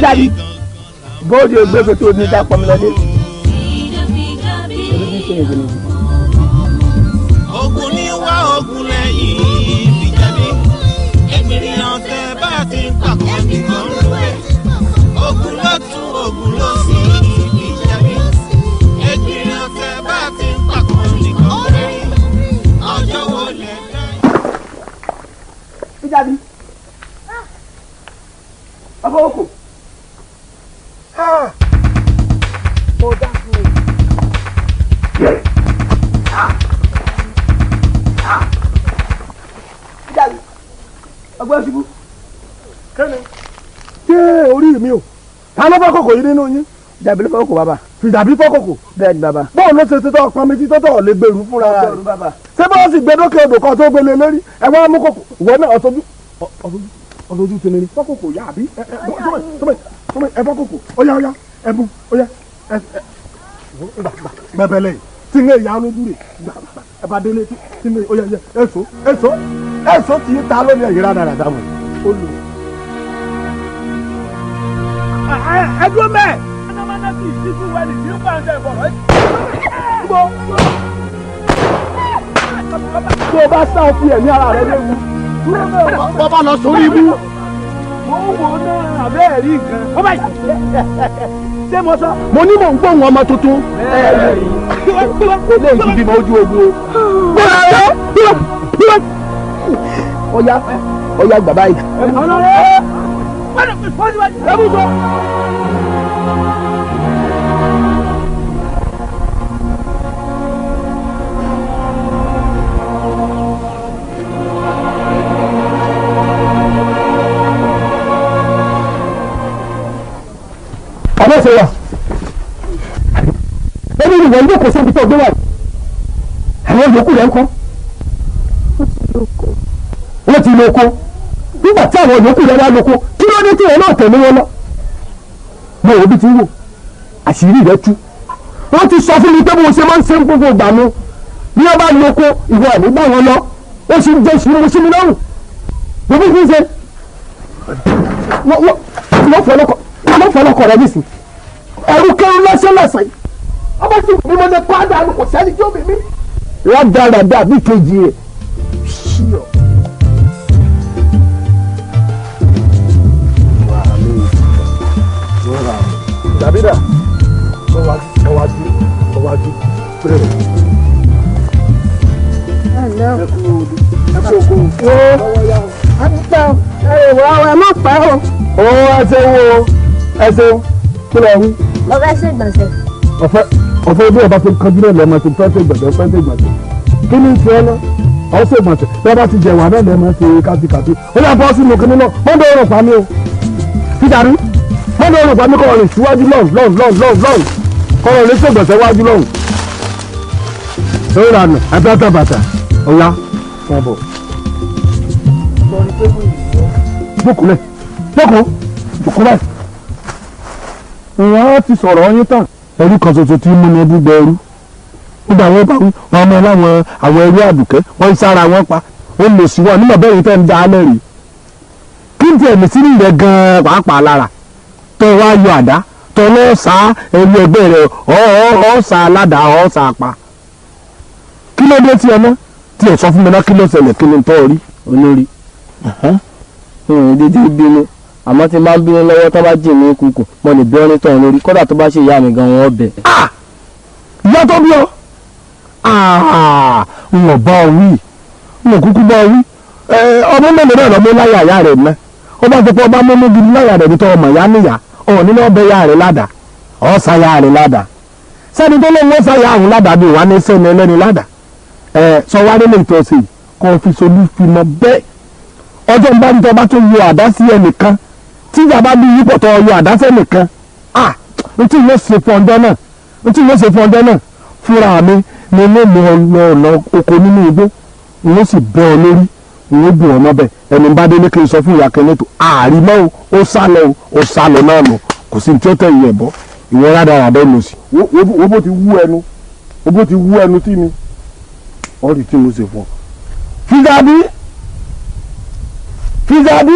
Daddy, bóde ògbégbé tó ní dápọ̀ mi lọ́dẹ. Ogun ní wá ogun lẹ́yìn ìbíjáde. Ènìyàn tẹ bá ti ń pàkọ́ nìkan lóye. Ogun lọ́tún ogun lósì ìbíjáde. Ènìyàn tẹ bá ti ń pàkọ́ nìkan lóye. Ọjọ́ wo lẹ dá? Bíjáde. Ọkọ òkú. Mo dá fún mi. Bíjáde. Ọgbọ́n ṣubú. Kẹ́ni. Ṣé orí mi o? Ta ló fọ́ kòkò yìí nínú yín? Dàbí ló fọ́ kòkò bàbá. Fìdàbí fọ́ kòkò. Bẹ́ẹ̀ ni bàbá. Bọ́ọ̀ ló ṣe ti tọ́ ọpọn mi tí tọ́tọ̀ lè gbèrú fúnra rẹ̀. Gbèrú bàbá. Ṣé bọ́ọ̀ sì gbé dókè odò kan tó gbélé lórí? Ẹ wá mú kòkò. Ìwọ náà ọ̀tọ́jú ti ní fọ́ kòkò yá àbí? Ẹ fọ́ kòkò. Ọya ẹ̀bùn ọya bẹ̀bẹ̀lẹ̀ tí ń yà lójú rẹ̀ ẹ bá délé tí ń ọya ẹ̀sọ́ tí ń ta lónìí ẹ̀yìn rárá rárá mọ̀ ó lò. Ẹ dúró mẹ́ẹ̀. Anamana kì í sísú wẹ́lì tí ó bá ń jẹ ìbọ̀rọ̀ ẹ̀. Tó o bá sá òfin ẹ̀mí ara rẹ léwu. Bọ́ bá lọ sórí ibú. Mo ń wo náà abẹ́ rí nǹkan. Ó bá yìí. Ṣé mo sọ? Mo ní mò ń gbóhùn ọmọ tuntun. Eléyìí ti bímọ ojú ogun o. Ọya bàbá yìí. Ọmọ ṣe wà. Ẹni ìwọ ilé kò sóbi tó gbé wà. Àwọn yòókù rẹ̀ ń kọ́. Wọ́n ti lóko. Nígbà tí àwọn yòókù rẹ̀ wá lóko, kí ló dé tí wọn náà tẹ̀lé wọn lọ? Mo ò bí ti wò. Àṣírí rẹ̀ tú. Wọ́n ti sọ fún mi pé mo ṣe máa ń ṣe gbogbo ìgbà mi. Bí wọ́n bá lóko, ìwọ àní bá wọn lọ. Ó sì ń jẹ ìṣúná sí mi lọ́rùn. Mo bí kí n ṣe. Wọ́n fọlọ́kọ̀ rẹ̀ nísìn. Ẹ̀rù kẹrù lọ́sẹ̀lọ́sẹ̀ yìí. Ọmọ tí mi mo lè padà ní kò sẹ́ni tí ó bì mí. Rádaràdà bí kejì rẹ̀. Dàbídà, ọwájú, bẹ́ẹ̀. Ẹ kú òkú. Ẹ má pẹ́ o. Ó ẹsẹ̀ kí lọ wí. Mo fẹ́ ṣe ìgbọ̀nsẹ̀. Ọ̀fẹ́ bí ọba tó kọjú náà lẹ́ẹ̀ma tó fẹ́ ṣe ìgbọ̀nsẹ̀. Kí ni ìṣe ẹ lọ? Ọ̀ ṣe ìgbọ̀nsẹ̀ bí ọba ti jẹ̀wà náà lẹ́ẹ̀ma ṣe kàtìkàtì. Ó yà bọ́ sínú kinní náà, mọ́tò ọ̀rọ̀ pa mí o. Fíjàrí, mọ́tò ọ̀rọ̀ pa mí kọ́ ọ̀rìn síwájú lọ́hùn. Kọ́ ọ̀rìn ṣe ìgbọ̀nsẹ̀ wájú lọ́hùn. Ó rà nù, àtàtà bàtà, ọ̀ya, wọ́n bọ̀. Jókòó báyìí. Ìyá ti sọ̀rọ̀ yín tán. Ẹrú kan ṣoṣo tí múni gbígbẹ ẹrú. Nígbà wọn bá wọn ọmọ láwọn àwọn ẹrú àdùkẹ́ wọ́n ń sára wọn pa. Ó lè sí wọn nígbà bẹ́ẹ̀ yìí tẹ́ ń da alẹ́ rè. Kí n tiẹ̀ lè sí nílẹ̀ gan-an pàápàá lára. Tọ́ wá yọ àdá. Tọ́ lọ́ sá ẹrú ẹgbẹ́ rẹ̀ ọ̀ sá aládàá ọ̀ sá pa. Kí ló dé tiẹ̀ náà? Tiẹ̀ sọ fún mi náà kí ló ṣẹlẹ̀ kí ni tọ́ rí. Olórí. Dédé bínú. Àmọ́ tí n bá ń bínú lọ́wọ́ tó bá jì mí kúkú mo lè bí ọ́ nítorí lórí kódà tó bá ṣe ìyá mi gan wọn ọbẹ̀. Ìyá tó bí ọ n ò bá ọ wí n ò kúkú bá ọ wí ọmọ mẹ́lẹ̀ náà lọ́mọ láyà ìyá rẹ̀ mẹ́ ó bá ti pọ́ ọba mọ́mọ́ gidi láyà rẹ̀ nítorí ọmọ ìyá níyà ọ̀ nínú ọbẹ̀ ìyá rẹ̀ ládàá ọ̀ sá ìyá rẹ̀ ládàá sẹ́ni tó lóun ó sá ìyá àwọn ládàá bí wà ní sẹ́ni ẹlẹ́ni ládàá sọ wá nílé ìtọ́sí kó fi solú fi mọ bẹ́ẹ̀ ọjọ́ ń bá ní tọ́ bá tó yọ àdá sí ẹnìkan tí ìjà bá bí yípo tó yọ àdá sí ẹnìkan n tí yóò ṣe fún ọjọ́ náà fúnra mi ni mo mú ọ lọ oko nínú igbó n ó sì bẹ́ ọ lórí n ó bù ọ mọ́bẹ̀ ẹni bá délé kí n sọ fún ìyá kẹ́lẹ́ tó àrímọ́ ó sálọ náà nù kò sí tí ó tẹ̀ yẹ̀ bọ́ ìwọ rádaràdà lọ sí. wo bó ti wú ẹnu tí mi ọ rí tí mo ṣe fún ọ. Fíjàbí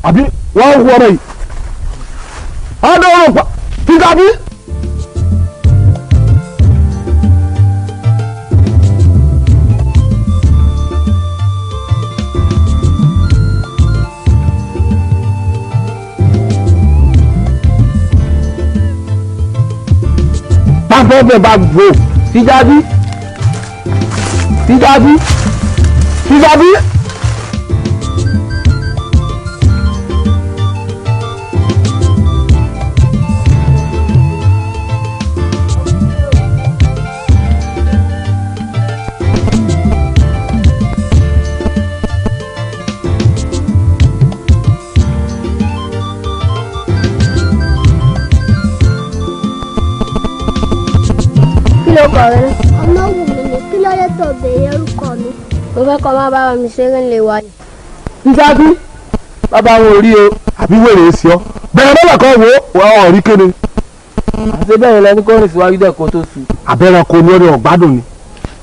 àbí wọ́n hu ọ̀rọ̀ yìí ọdún ọrùn pa Fíjàbí. Pápẹ́ bá gbò Fíjàbí. Fíjàbí. Fíjàbí. Ọmọ wù mí ní kí ló dé tó béèrè orúkọ mi. Mo fẹ́ kọ́ máa bá mi ṣeré ńlẹ̀ wa yìí. Fíjàbí bàbá wọn ò rí o àbí wèrè sí ọ bẹ̀rẹ̀ lọ́lọ́ kan wo wọ́n ò rí kéde. àti bẹ́ẹ̀ lẹni kó rìn síwájú dẹ̀ kó tó sùn. àbẹ̀rẹ̀ kò ní ọ̀rẹ́ ọ̀gbádùn ni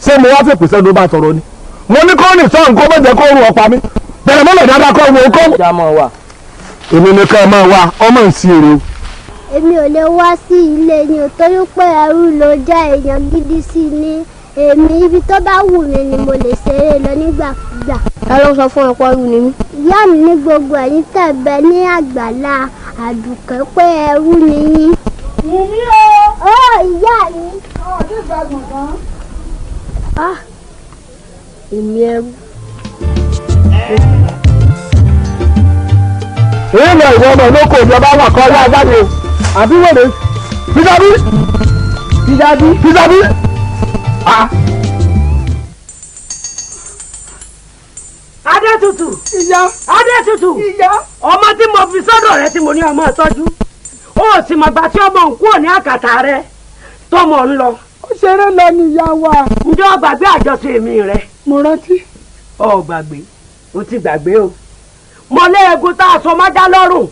ṣé mo wá fèpè sẹ́nu bá tọrọ ni mo ní kó rìn sọ́run kó mọ̀jẹ̀ kó rún ọ̀pá mi bẹ̀rẹ̀ mọ́lẹ̀ dáadáa kọ́ wo kó. ìjà mọ̀ wà. èmi nìkan máa wá ọmọ ìsìn èrè o. Èmi ò lè wá sí ilé yín o torí pé ẹrú ló jẹ́ èèyàn gidi sí ni èmi ibi tó bá wù mí ni mo lè ṣeré lọ nígbàkúgbà. Ta ló sọ fún ẹ pé ẹrú ni mí? Ìyá mi ní gbogbo ẹ̀yin tẹ̀bẹ̀ ní àgbàlá Àdùkẹ́ pé ẹrú ni yín. Ìní o. Ó ìyá mi. Ọ̀dún ìgbàgbọ̀n kan. Èmi ẹrú. èyí lọ ìwọ ọmọ olóko ìjọba wà kọ́ ọ́ jáde àbí wèrè Fíjàbí. Fíjàbí. Fíjàbí. Adétutù. Ìyá. Adétutù. Ìyá. Ọmọ tí mo fi sọ́dọ̀ rẹ tí mo ní ọmọ ìtọ́jú. Ó sì mọ̀gbà tí ọmọ ń kúrò ní àkàtà rẹ tọmọ ń lọ. Ó ṣeré lọ ní ìyá wa. Ǹjẹ́ o gbàgbé àjọṣe èmi rẹ? Mo rántí. O gbàgbé. O ti gbàgbé o. Mo lé egun tá a sọ májá lọ́rùn.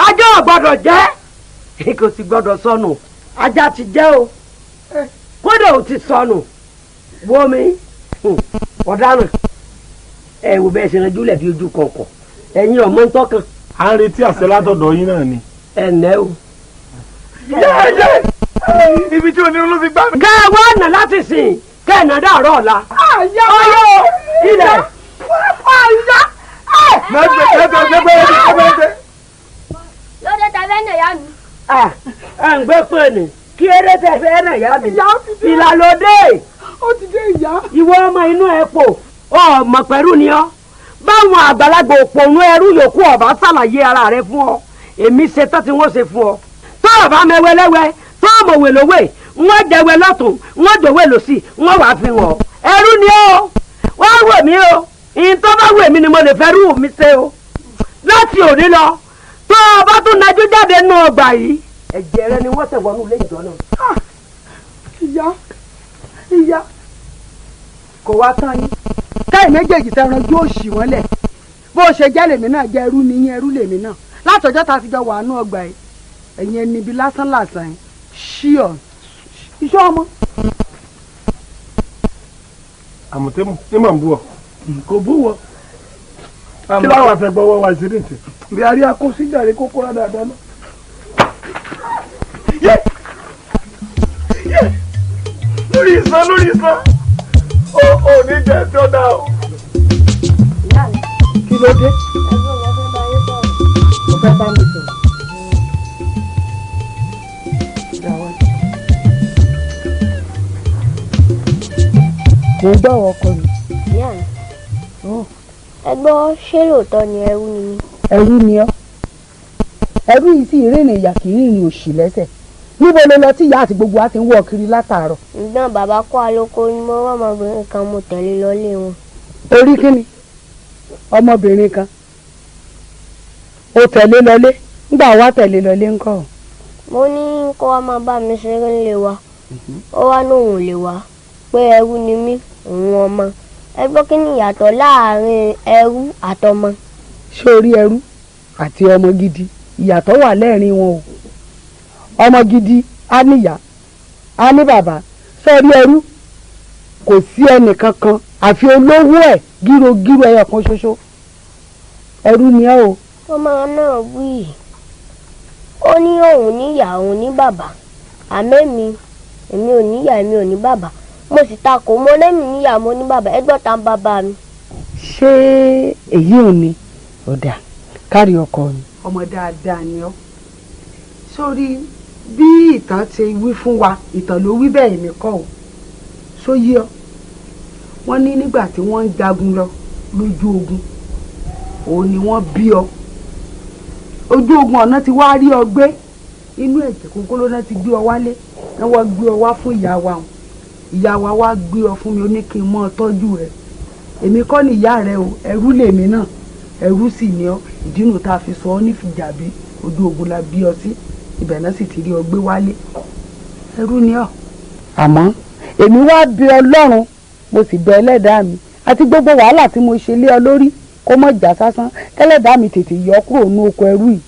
Ajá ò gbọ́dọ̀ jẹ́. Kò sì gbọ́dọ̀ sọnù. Ajá ti jẹ́ o. Kódà ò ti sọnù. Wo mi. Ọ̀daràn. Ẹ wo bẹ́ẹ̀ ṣe ránjú lẹ̀ fi ojú kọ̀ọ̀kọ̀ ẹ̀yin ọmọ ń tọ́kàn. à ń retí àṣẹ látọ̀dọ̀ yín náà ni. ẹ ǹlẹ́ o. ibi tí oní ló fi gbá mi. kẹ́ ẹ wá ọ̀nà láti sìn kẹ́ ẹ̀ nà dàrọ́ ọ̀la. ọyọ ilẹ̀. Lóde ta fẹ́ nà yá mi. ẹ ń gbé pé ní kí eré tẹ fẹ́ nà yá mi. ìlàlódé. Ó ti dé ìyá. ìwọ ọmọ inú ẹ pò ọmọ pẹ̀lú ni ọ́ báwọn àgbàlagbà òpònú ẹrú yòókù ọba ṣàlàyé ara rẹ fún ọ èmi ṣe tán tí wọ́n ṣe fún ọ tọ́ọ̀ bá mẹ́wẹ́ lẹ́wẹ́ tọ́ọ̀ mọ̀ wè lówè wọ́n jẹ́wẹ́ lọ́tún wọ́n dòwé lòsì wọ́n wàá fi hàn ẹrú ni ó wọ́n wò mí o ìyìn tó bá wè mí ni mo lè fẹ́ rú mi ṣe o láti òní lọ tó o bá tún najú jáde nù ọgbà yìí ẹ̀jẹ̀ rẹ ni wọ́n tẹ̀ wọnú ilé ìjọ náà. Ìyá. Ìyá. kò wá tán yín. Káì méjèèjì tẹran yóò ṣì wọ́n lẹ̀. Bó ṣe jẹ́ lèmi náà jẹ́ ẹrú ni yín ẹrú lèmi náà. Látọjọ́ ta ti jọ wà nú ọgbà yìí. Ẹ̀yin ẹni ibi lásán làsàn yìí. Ṣíọ̀. Iṣẹ́ ọmọ. àmọ̀tẹ́mù ní màá bú ọ. Kò bú wọ. kí láwọn afẹ́gbọ́wọ́ wa ṣe dìtì. Bí a rí akósíjàre kókó rá dáadáa náà. lórí ìsan ó ní jẹ́ tí ó dá o. Kí ló dé? Mo fẹ́ bá mi sọ̀rọ̀. Mo ń gbọ́ ọkọ mi. Ìyá mi. Ẹ gbọ́ ṣé lóòótọ́ ni ẹrú ni mí? Ẹrú ni ọ́. Ẹrú yìí sì rìnrìn ìyà kì í rìnrìn òṣì lẹ́sẹ̀. Níbo ló lọ tí ìyá àti gbogbo wa ti ń wọ̀ kiri látàárọ̀? Ìgbọ́n bàbá kó alóko ni mo wá ọmọbìnrin kan mo tẹ̀lé lọ́lé wọn. Orí kíni? Ọmọbìnrin kan. O tẹ̀lé lọlé? Nígbà wá tẹ̀lé lọlé ńkọ́? Mo ní kó wá máa bá mi ṣeré ńlé wa. Ó wá lóun ò lè wá pé ẹrú ni mí òun ọmọ. Ẹ gbọ́ kí ni ìyàtọ̀ láàárín ẹrú àtọmọ? Ṣé o rí ẹrú àti ọmọ gidi? Ìyàtọ̀ wà lẹ́ẹ̀rin wọn o. Ọmọ gidi á níyà á ní bàbá. Sọ́ọ́rí ẹrú kò sí ẹnìkan kan àfi olówó ẹ̀ gírogíro ẹyọ kan ṣoṣo. Ẹrú ni ẹ́ o. Ọmọ náà wí. ó ní òun níyà òun ní bàbá àmẹ́mi èmi ò níyà èmi ò ní bàbá mo sì takò mo lẹ́mi níyà mo ní bàbá ẹgbọ́n ta ń bàbá mi. ṣé èyí ò ní ọ̀dà kárí ọkọ mi. ọmọ dáadáa ni ọ́ sórí bí ìtàn ti wí fún wa ìtàn ló wí bẹ́ẹ̀ mi kọ́ ò sóyí ọ wọ́n ní nígbà tí wọ́n ń jagun lọ lójú ogun òun ni wọ́n bí ọ ojú ogun ọ̀nà ti wá rí ọ gbé inú ẹ̀jẹ̀ kókóló náà ti gbé ọ wálé náà wọ́n gbé ọ wá fún ìyá wa ìyá wa wá gbé ọ fún mi ó ní kí n mọ́ ọ tọ́jú rẹ̀ èmi kọ́ ni ìyá rẹ o ẹrú lèmi náà ẹrú sì ni ọ ìdínú tá a fi sọ ọ ní Fìjàbí ojú ogun la bí ọ sí ibẹ̀ náà sì ti rí ọ gbé wálé ẹrú ni ọ. àmọ́ èmi wá bí Ọlọ́run mo sì bẹ ẹlẹ́dàá mi àti gbogbo wàhálà tí mo ṣe lé ọ lórí kó mọ̀ já sásán kẹlẹ́dàá mi tètè yọ kúrò nínú oko ẹrú yìí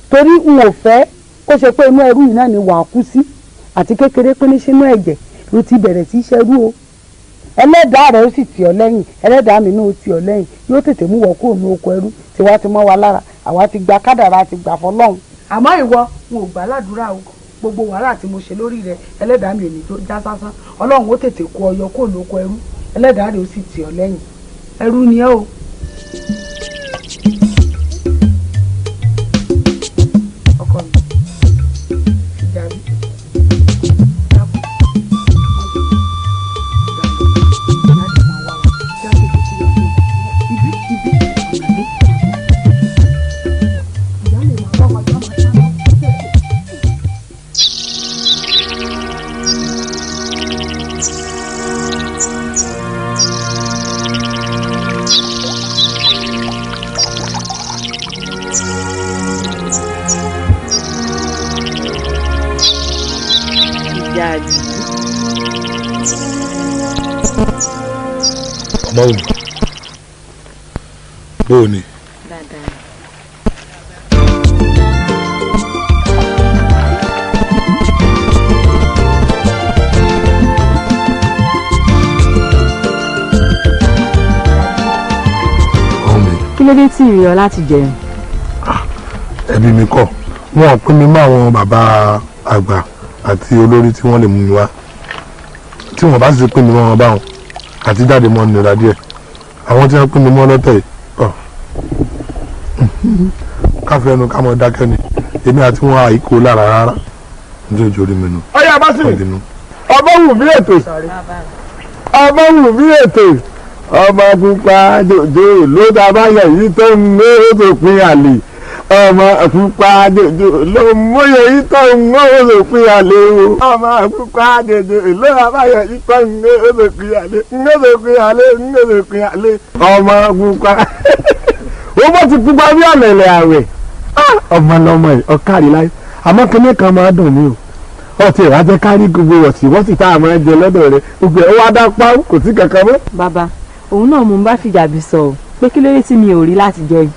torí n ò fẹ́ kó ṣe pé inú ẹrú yìí náà ni wàá kú sí àti kékeré pínín sínú ẹ̀jẹ̀ ló ti bẹ̀rẹ̀ sí í ṣerú o ẹlẹ́dàá rẹ̀ ó sì tì ọ́ lẹ́yìn ẹlẹ́dàá mi náà ó tì ọ́ lẹ́yìn yóò tètè mú wọ́ kúrò nínú oko ẹrú tiwa ti mọ́ wa lára àwa ti gba kádàrá ti gbà fọlọ́run. àmọ́ ìwọ n ò gbà ládùúrà o gbogbo wàhálà tí mo ṣe lórí rẹ ẹlẹ́dàá mi ò ní tó já sásán Ọlọ́run ó tètè kó ọyọ kó lóko ẹrú ẹlẹ́dàá rẹ̀ ó sì tì ọ́ lẹ́yìn ẹrú ni ẹ́ o. ọkọ mi Fìjàbí dákun láti máa wá wa jáde tó ti lọ ibi ọ̀nà mi ìyá lè máa bá wa já máa ṣáná tẹ̀sẹ̀. ọmọ òun bó o ní. kí ló dé tí ìrìn ọ láti jẹun. ẹbí mi kọ́ wọn ò pín mi mọ́ àwọn bàbá àgbà àti olórí tí wọ́n lè mú mi wá tí wọ́n bá sì pín mi mọ́ wọn báwọn àti jáde mọ́ nira díẹ̀ àwọn tí wọ́n pín mi mọ́ lọ́tẹ̀ yìí káfíń ẹnu ká mọ dákẹ́ ni èmi àti wọn àìkó lára rárá nítorí ojú orí mi nù. ọyá bá sì ọmọ wù bí ètò ọmọ wù bí ètò ọmọ pupa jòjò ló dá báyọ̀ yìí tó ń lé òpin àlè ọmọ pupa jòjò ló mọyẹ yìí tó ń mọ òpin àlè o ọmọ pupa jòjò ló dá báyọ̀ yìí tó ń lé òpin àlè òpin àlè ọmọ pupa ó bọ́ ti pupa bí ọ̀lẹ̀lẹ̀ àwẹ̀ ọmọ lọmọ yìí ọ̀kárí láyé àmọ́ kíní kan máa dùn mí o ọtí ìwájẹ kárí gbogbo wọ̀sí wọ́n sì tá a máa jẹ lọ́dọ̀ rẹ gbogbo ẹ̀ ó wá dá pa kò sí kankan mọ́. bàbá òun náà mo ń bá Fìjàbí sọ ọ pé kí ló dé tí mi ò rí láti jọ yìí.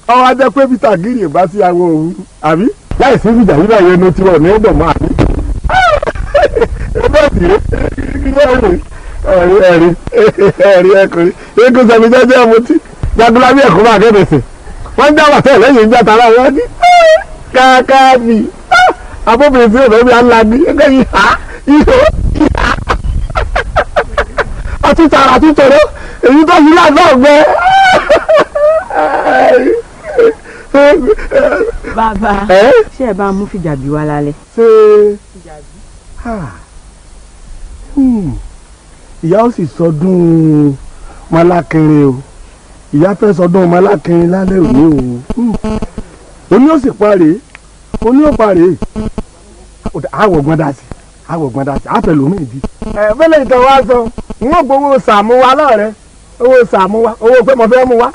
ọwọ́ ajẹ́ pé Peter gírì bá sí àwọn òun àbí láì sí Fìjàbí bá yẹn ní tiwọn ní ọ̀dọ̀ mọ́ àbí. ẹgbẹ́ òsì ẹ̀rí ẹ̀kùnrin eégún sẹ́mi jẹ́jẹ́ mutí jagunlabi ẹ̀kọ́ máa kẹ́bẹ̀ sìn wọ́n já wàtẹ́ lẹ́yìn ìjà tara wọn ní káàkáàbì abóbìnrin tí òun bí alágbí ẹgbẹ́ yìí ha ìhó ìhà àtúntàrà àtúntòrò èyí tó fi láàbọ̀ ọ̀gbẹ́. bàbá ṣé ẹ bá mú Fìjàbí wá lálẹ́. ṣé ìyá ó sì sọdún Mọ́lákínrin o ìyá fẹ́ sọdún Mọ́lákínrin lálẹ́ òní o oní ó sì parẹ́ oní ó parẹ́ àwọ̀gbọ́n dá sí àfẹlómi ìdí. fẹ́lẹ̀ ìtàn wa sọ n ó gbowó sàmú wa lọ́rẹ́ owó sàmú wa owó pé mo fẹ́ mú wa.